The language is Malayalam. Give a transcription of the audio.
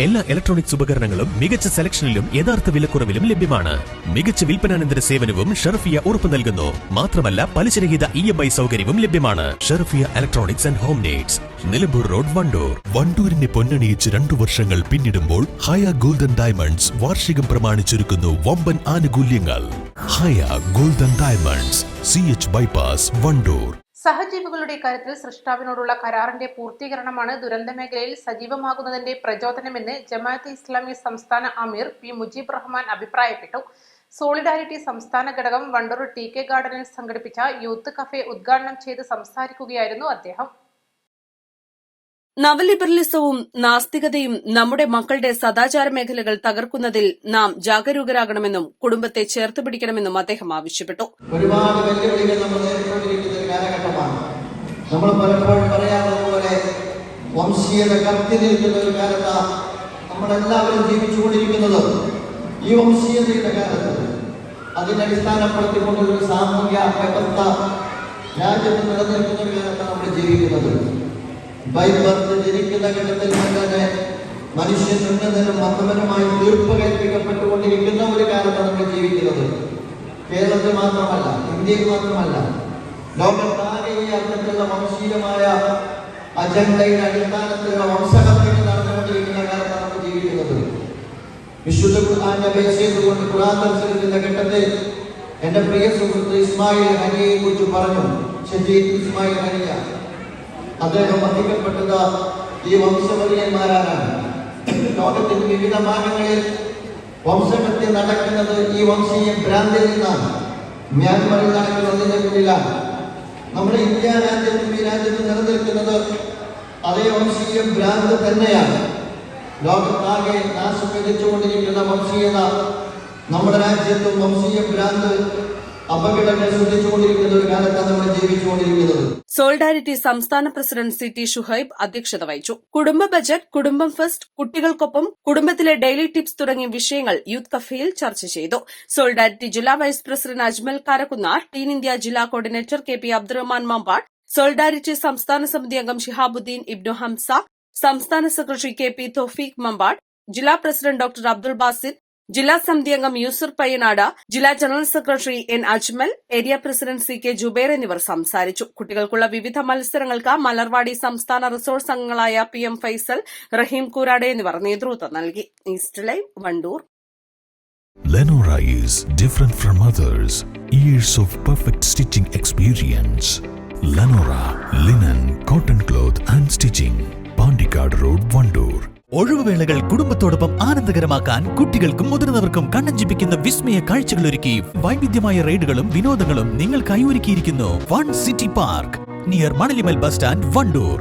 എല്ലാ ഇലക്ട്രോണിക്സ് ഉപകരണങ്ങളും മികച്ച സെലക്ഷനിലും യഥാർത്ഥ വിലക്കുറവിലും ലഭ്യമാണ്. മികച്ച വിൽപ്പനാനന്തര സേവനവും ഷെർഫിയ ഉറപ്പു നൽകുന്നു. മാത്രമല്ല പലിശരഹിത EMI സൗകര്യവും ലഭ്യമാണ്. Sherfiya electronics and home needs, Nilambur road, Wandoor. വണ്ടൂരിനെ പൊന്നണിയിച്ച് 2 വർഷങ്ങൾ പിന്നിടുമ്പോൾ ഹയ ഗോൾഡൻ ഡയമണ്ട്സ് വാർഷികം പ്രമാണിച്ചൊരുക്കുന്നു വമ്പൻ ആനുകൂല്യങ്ങൾ. Haya golden diamonds, CH bypass, Wandoor. സഹജീവികളുടെ കാര്യത്തിൽ സൃഷ്ടാവിനോടുള്ള കരാറിന്റെ പൂർത്തീകരണമാണ് ദുരന്തമേഖലയിൽ സജീവമാകുന്നതിന്റെ പ്രചോദനമെന്ന് ജമാഅത്തെ ഇസ്ലാമി സംസ്ഥാന അമീർ P. മുജീബ് റഹ്മാൻ അഭിപ്രായപ്പെട്ടു. സോളിഡാരിറ്റി സംസ്ഥാന ഘടകം വണ്ടൂർ TK ഗാർഡനിൽ സംഘടിപ്പിച്ച യൂത്ത് കഫേ ഉദ്ഘാടനം ചെയ്ത് സംസാരിക്കുകയായിരുന്നു അദ്ദേഹം. നവലിബറലിസവും നാസ്തികതയും നമ്മുടെ മക്കളുടെ സദാചാര മേഖലകൾ തകർക്കുന്നതിൽ നാം ജാഗരൂകരാകണമെന്നും കുടുംബത്തെ ചേർത്ത് പിടിക്കണമെന്നും അദ്ദേഹം ആവശ്യപ്പെട്ടു. ഒരുപാട് വെല്ലുവിളികൾ നമ്മൾ നേരിട്ടുകൊണ്ടിരിക്കുന്ന ഒരു കാലഘട്ടമാണ്. നമ്മൾ പലപ്പോഴും പറയാറുള്ളതുപോലെ വംശീയത കത്തി നിൽക്കുന്ന ഒരു കാലത്താണ് നമ്മളെല്ലാവരും ജീവിച്ചുകൊണ്ടിരിക്കുന്നത്. ഈ വംശീയതയുടെ കാലത്ത് അതിനെ അടിസ്ഥാനപ്പെടുത്തിക്കൊണ്ടൊരു സാമൂഹ്യ വ്യവസ്ഥ രാജ്യത്ത് നിലനിൽക്കുന്ന ഒരു കാലത്താണ് നമ്മൾ ജീവിക്കുന്നത്. ബൈബർത്ത് ജനിക്കുന്ന ഘട്ടത്തിൽ തന്നെ മനുഷ്യൻ ഉന്നതനും മതപരമായി തീർപ്പ് കൽപ്പിക്കപ്പെട്ടുകൊണ്ടിരിക്കുന്ന ഒരു കാലത്താണ് നമ്മൾ ജീവിക്കുന്നത്. കേരളത്തിൽ മാത്രമല്ല, ഇന്ത്യയിൽ മാത്രമല്ല, ലോകത്താകെ ഈ അർത്ഥത്തിലുള്ള വംശീയമായ അജണ്ടയുടെ അടിസ്ഥാനത്തിലുള്ള വംശഹത്യകൾ നടന്നുകൊണ്ടിരിക്കുന്ന കാലത്താണ് നമ്മൾ ജീവിക്കുന്നത്. വിശുദ്ധ ഖുർആന്റെ ബേസ് ചെയ്തുകൊണ്ട് ഖുർആൻ ദർശനത്തിന്റെ ഘട്ടത്തിൽ എന്റെ പ്രിയ സുഹൃത്ത് ഇസ്മായിൽ ഹനിയെ കുറിച്ച് പറഞ്ഞു. ഷജീദ് ഇസ്മായിൽ ഹനിയ അദ്ദേഹം വധിക്കപ്പെട്ടത് ഈ വംശവരീയന്മാരാണ്. ലോകത്തിന്റെ വിവിധ ഭാഗങ്ങളിൽ വംശഹത്യ നടക്കുന്നത് ഈ വംശീയ ഭ്രാന്തിൽ നിന്നാണ്. മ്യാൻമറിൽ നടക്കുന്നതിന്റെ പിന്നിലാണ്. നമ്മുടെ ഇന്ത്യ രാജ്യത്തും ഈ രാജ്യത്ത് നിലനിൽക്കുന്നത് അതേ വംശീയ ഭ്രാന്ത് തന്നെയാണ്. ലോകത്താകെ നാശം വിധിച്ചുകൊണ്ടിരിക്കുന്ന വംശീയത നമ്മുടെ രാജ്യത്തും വംശീയ ഭ്രാന്ത് അപകടങ്ങൾ സൃഷ്ടിച്ചുകൊണ്ടിരിക്കുന്ന ഒരു കാലത്താണ് നമ്മൾ ജീവിച്ചുകൊണ്ടിരിക്കുന്നത്. സോളിഡാരിറ്റി സംസ്ഥാന പ്രസിഡന്റ് CT ഷുഹൈബ് അധ്യക്ഷത വഹിച്ചു. കുടുംബ ബജറ്റ്, കുടുംബം ഫസ്റ്റ്, കുട്ടികൾക്കൊപ്പം, കുടുംബത്തിലെ ഡെയിലി ടിപ്സ് തുടങ്ങിയ വിഷയങ്ങൾ യൂത്ത് കഫേയിൽ ചർച്ച ചെയ്തു. സോളിഡാരിറ്റി ജില്ലാ വൈസ് പ്രസിഡന്റ് അജ്മൽ കാരക്കുന്നാർ, ടീം ഇന്ത്യ ജില്ലാ coordinator KP Abdurahman Mambad, solidarity സംസ്ഥാന സമിതി അംഗം ഷിഹാബുദ്ദീൻ ഇബ്നു ഹംസ, സംസ്ഥാന സെക്രട്ടറി KP തോഫീഖ് മമ്പാട്, ജില്ലാ പ്രസിഡന്റ് ഡോക്ടർ അബ്ദുൾ ബാസിദ്, ജില്ലാ സമിതി അംഗം യൂസർ പയ്യനാട്, ജില്ലാ general secretary N. Ajmal, area president CK Jubair എന്നിവർ സംസാരിച്ചു. കുട്ടികൾക്കുള്ള വിവിധ മത്സരങ്ങൾക്ക് മലർവാടി സംസ്ഥാന റിസോഴ്സ് അംഗങ്ങളായ PM ഫൈസൽ, റഹീം കൂരാടെ എന്നിവർ നേതൃത്വം നൽകി. East live, Wandoor. Lenora is different from others. Years of perfect stitching experience. Lenora linen, cotton cloth and stitching. Pandikad Road, Vandoor. ഒഴിവുവേളകൾ കുടുംബത്തോടൊപ്പം ആനന്ദകരമാക്കാൻ കുട്ടികൾക്കും മുതിർന്നവർക്കും കണ്ണഞ്ചിപ്പിക്കുന്ന വിസ്മയ കാഴ്ചകളൊരുക്കി വൈവിധ്യമായ റൈഡുകളും വിനോദങ്ങളും നിങ്ങൾക്കായി ഒരുക്കിയിരിക്കുന്നു ഫൺ സിറ്റി പാർക്ക് നിയർ മണലിമൽ ബസ് സ്റ്റാൻഡ്, വണ്ടൂർ.